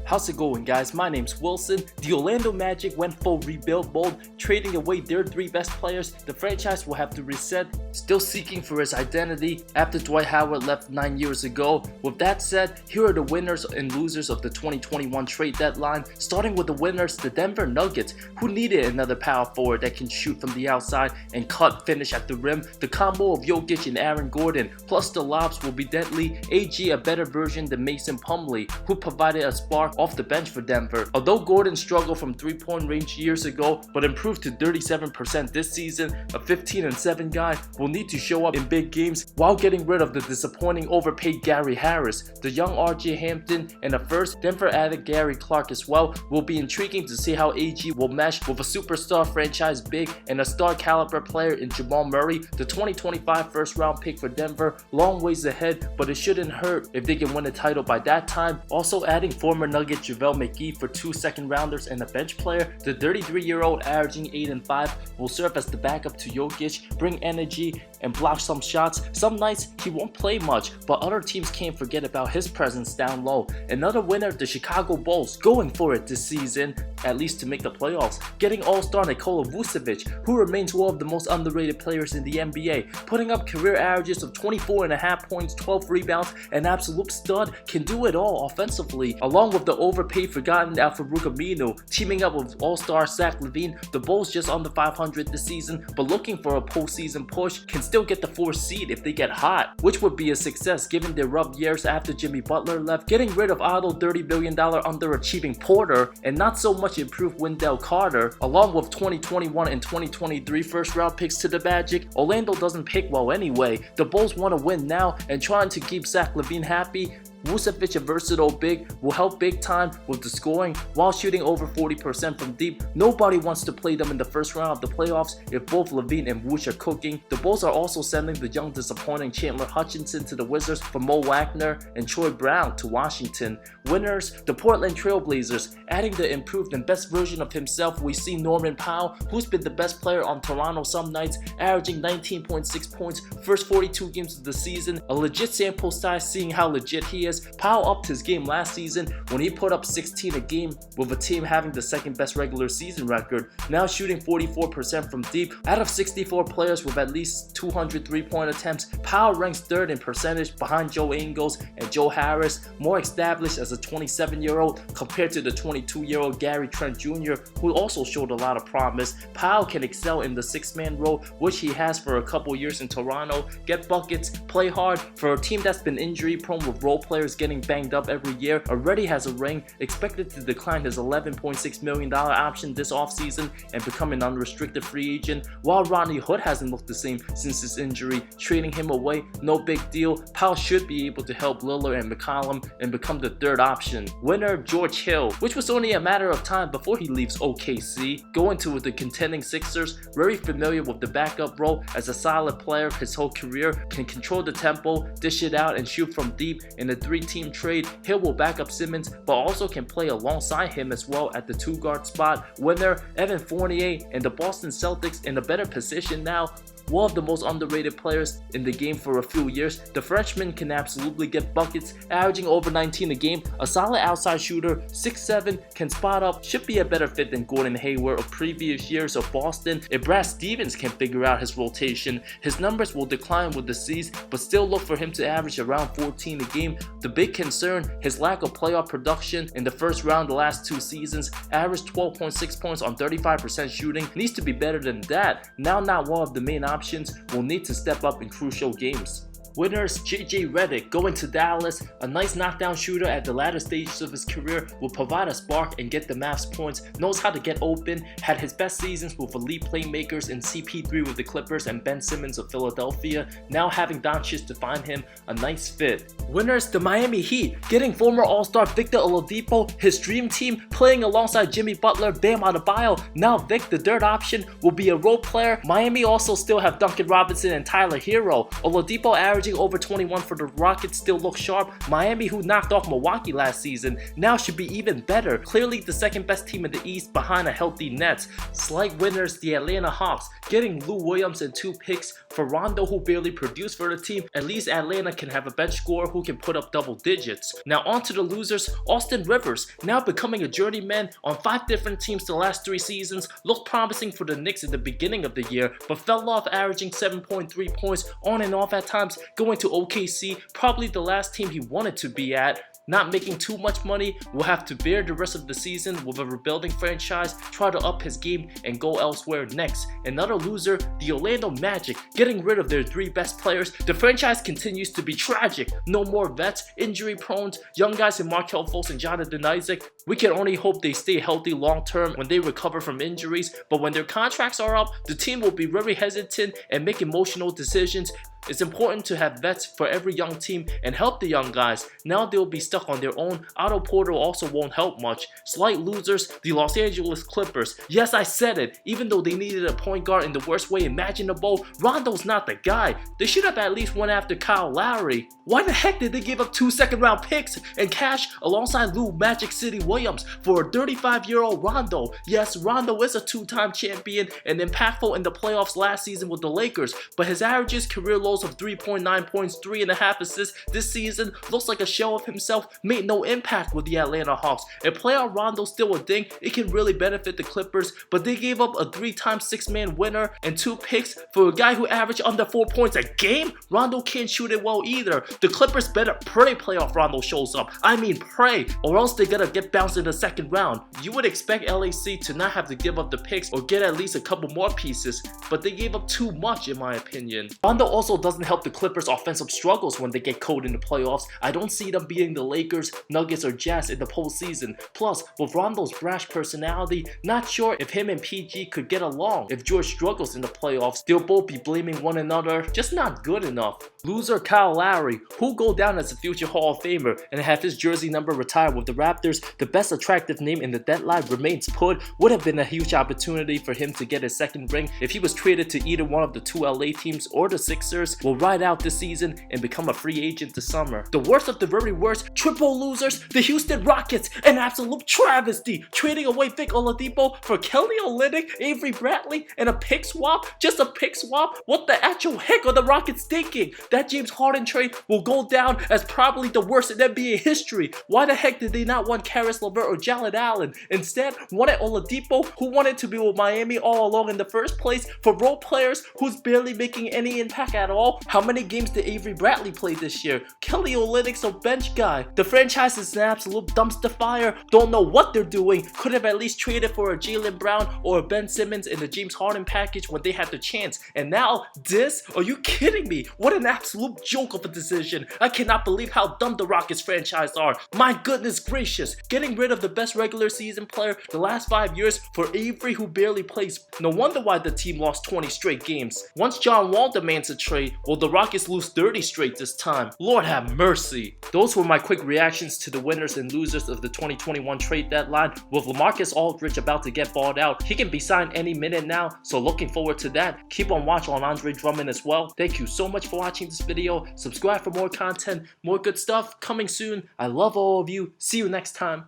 How's it going, guys? My name's Wilson. The Orlando Magic went full rebuild mode, trading away their 3 best players. The franchise will have to reset, still seeking for its identity after Dwight Howard left 9 years ago. With that said, here are the winners and losers of the 2021 trade deadline. Starting with the winners, the Denver Nuggets, who needed another power forward that can shoot from the outside and finish at the rim. The combo of Jokic and Aaron Gordon, plus the lobs, will be deadly. AG, a better version than Mason Plumlee, who provided a spark off the bench for Denver. Although Gordon struggled from 3-point range years ago, but improved to 37% this season, a 15-7 guy will need to show up in big games while getting rid of the disappointing overpaid Gary Harris. The young RJ Hampton and a first, Denver added Gary Clark as well. Will be intriguing to see how AG will mesh with a superstar franchise big and a star caliber player in Jamal Murray. The 2025 first round pick for Denver, long ways ahead, but it shouldn't hurt if they can win a title by that time. Also adding former Nugget JaVale McGee for 2 second-rounders and a bench player. The 33-year-old, averaging 8 and 5, will serve as the backup to Jokic, bring energy and block some shots. Some nights he won't play much, but other teams can't forget about his presence down low. Another winner, the Chicago Bulls, going for it this season, at least to make the playoffs, getting all-star Nikola Vucevic, who remains one of the most underrated players in the NBA, putting up career averages of 24.5 points, 12 rebounds, an absolute stud, can do it all offensively, along with the overpaid forgotten Al-Farouq Aminu, teaming up with all-star Zach LaVine. The Bulls just under 500 this season, but looking for a postseason push, can still get the 4th seed if they get hot, which would be a success given their rough years after Jimmy Butler left, getting rid of Otto $30 billion underachieving Porter, and not so much improved Wendell Carter, along with 2021 and 2023 first round picks to the Magic. Orlando doesn't pick well anyway. The Bulls want to win now, and trying to keep Zach LaVine happy, Vucevic, a versatile big, will help big time with the scoring while shooting over 40% from deep. Nobody wants to play them in the first round of the playoffs if both LaVine and Vuce are cooking. The Bulls are also sending the young disappointing Chandler Hutchinson to the Wizards for Mo Wagner and Troy Brown to Washington. Winners, the Portland Trail Blazers, adding the improved and best version of himself. We see Norman Powell, who's been the best player on Toronto some nights, averaging 19.6 points first 42 games of the season. A legit sample size seeing how legit he is. Powell upped his game last season when he put up 16 a game with a team having the 2nd best regular season record, now shooting 44% from deep. Out of 64 players with at least 200 3-point attempts, Powell ranks 3rd in percentage behind Joe Ingles and Joe Harris, more established as a 27-year-old compared to the 22-year-old Gary Trent Jr., who also showed a lot of promise. Powell can excel in the 6-man role, which he has for a couple years in Toronto, get buckets, play hard. For a team that's been injury prone with role players getting banged up every year, already has a ring, expected to decline his $11.6 million option this offseason and become an unrestricted free agent, while Rodney Hood hasn't looked the same since his injury. Trading him away, no big deal. Powell should be able to help Lillard and McCollum and become the 3rd option. Winner, George Hill, which was only a matter of time before he leaves OKC, going to the contending Sixers, very familiar with the backup role as a solid player his whole career, can control the tempo, dish it out and shoot from deep. In a 3-team trade, Hill will back up Simmons, but also can play alongside him as well at the 2-guard spot. Winner, Evan Fournier, and the Boston Celtics in a better position now. One of the most underrated players in the game for a few years, the Frenchman can absolutely get buckets, averaging over 19 a game, a solid outside shooter, 6'7", can spot up, should be a better fit than Gordon Hayward of previous years of Boston. If Brad Stevens can figure out his rotation, his numbers will decline with the C's, but still look for him to average around 14 a game. The big concern, his lack of playoff production in the first round the last 2 seasons, averaged 12.6 points on 35% shooting, needs to be better than that. Now not one of the main options, will need to step up in crucial games. Winners, JJ Redick, going to Dallas, a nice knockdown shooter at the latter stages of his career, will provide a spark and get the Mavs points, knows how to get open, had his best seasons with elite playmakers in CP3 with the Clippers and Ben Simmons of Philadelphia, now having Doncic to find him a nice fit. Winners, the Miami Heat, getting former All-Star Victor Oladipo, his dream team, playing alongside Jimmy Butler, Bam Adebayo. Now Vic, the 3rd option, will be a role player. Miami also still have Duncan Robinson and Tyler Hero. Oladipo averaging averaging over 21 for the Rockets still look sharp. Miami, who knocked off Milwaukee last season, now should be even better. Clearly the second best team in the East behind a healthy Nets. Slight winners, the Atlanta Hawks, getting Lou Williams and 2 picks. For Rondo, who barely produced for the team, at least Atlanta can have a bench scorer who can put up double digits. Now on to the losers. Austin Rivers, now becoming a journeyman on 5 different teams the last 3 seasons, looked promising for the Knicks in the beginning of the year, but fell off, averaging 7.3 points on and off at times, going to OKC, probably the last team he wanted to be at. Not making too much money, will have to bear the rest of the season with a rebuilding franchise, try to up his game and go elsewhere next. Another loser, the Orlando Magic, getting rid of their 3 best players. The franchise continues to be tragic. No more vets, injury prone, young guys in Markelle Fultz and Jonathan Isaac. We can only hope they stay healthy long term when they recover from injuries, but when their contracts are up, the team will be very hesitant and make emotional decisions. It's important to have vets for every young team and help the young guys. Now they'll be stuck on their own. Otto Porter also won't help much. Slight losers, the Los Angeles Clippers. Yes, I said it. Even though they needed a point guard in the worst way imaginable, Rondo's not the guy. They should have at least went after Kyle Lowry. Why the heck did they give up 2 second-round picks and cash alongside Lou Magic City Williams for a 35-year-old Rondo? Yes, Rondo is a 2-time champion and impactful in the playoffs last season with the Lakers, but his averages career low of 3.9 points, 3.5 assists this season, looks like a shell of himself, made no impact with the Atlanta Hawks. If playoff Rondo's still a thing, it can really benefit the Clippers, but they gave up a 3-time 6-man winner and 2 picks for a guy who averaged under 4 points a game. Rondo can't shoot it well either. The Clippers better pray playoff Rondo shows up. I mean pray, or else they're gonna get bounced in the second round. You would expect LAC to not have to give up the picks or get at least a couple more pieces, but they gave up too much in my opinion. Rondo also doesn't help the Clippers' offensive struggles when they get cold in the playoffs. I don't see them beating the Lakers, Nuggets, or Jazz in the postseason. Plus, with Rondo's brash personality, not sure if him and PG could get along. If George struggles in the playoffs, they'll both be blaming one another. Just not good enough. Loser Kyle Lowry, who'll go down as a future Hall of Famer and have his jersey number retired with the Raptors. The best attractive name in the deadline remains put. Would have been a huge opportunity for him to get his second ring if he was traded to either one of the 2 LA teams or the Sixers. Will ride out this season and become a free agent this summer. The worst of the very worst, triple losers, the Houston Rockets, an absolute travesty, trading away Victor Oladipo for Kelly Olynyk, Avery Bradley, and a pick swap. Just a pick swap? What the actual heck are the Rockets thinking? That James Harden trade will go down as probably the worst in NBA history. Why the heck did they not want Caris LeVert or Jalen Allen? Instead, wanted Oladipo, who wanted to be with Miami all along in the first place, for role players who's barely making any impact at all. How many games did Avery Bradley play this year? Kelly Olynyk's a bench guy. The franchise is an absolute dumpster fire. Don't know what they're doing. Could have at least traded for a Jaylen Brown or a Ben Simmons in the James Harden package when they had the chance. And now this? Are you kidding me? What an absolute joke of a decision. I cannot believe how dumb the Rockets franchise are. My goodness gracious. Getting rid of the best regular season player the last 5 years for Avery, who barely plays. No wonder why the team lost 20 straight games. Once John Wall demands a trade, will the Rockets lose 30 straight this time? Lord have mercy. Those were my quick reactions to the winners and losers of the 2021 trade deadline. With LaMarcus Aldridge about to get bought out, he can be signed any minute now, so looking forward to that. Keep on watch on Andre Drummond as well. Thank you so much for watching this video. Subscribe for more content, more good stuff coming soon. I love all of you. See you next time.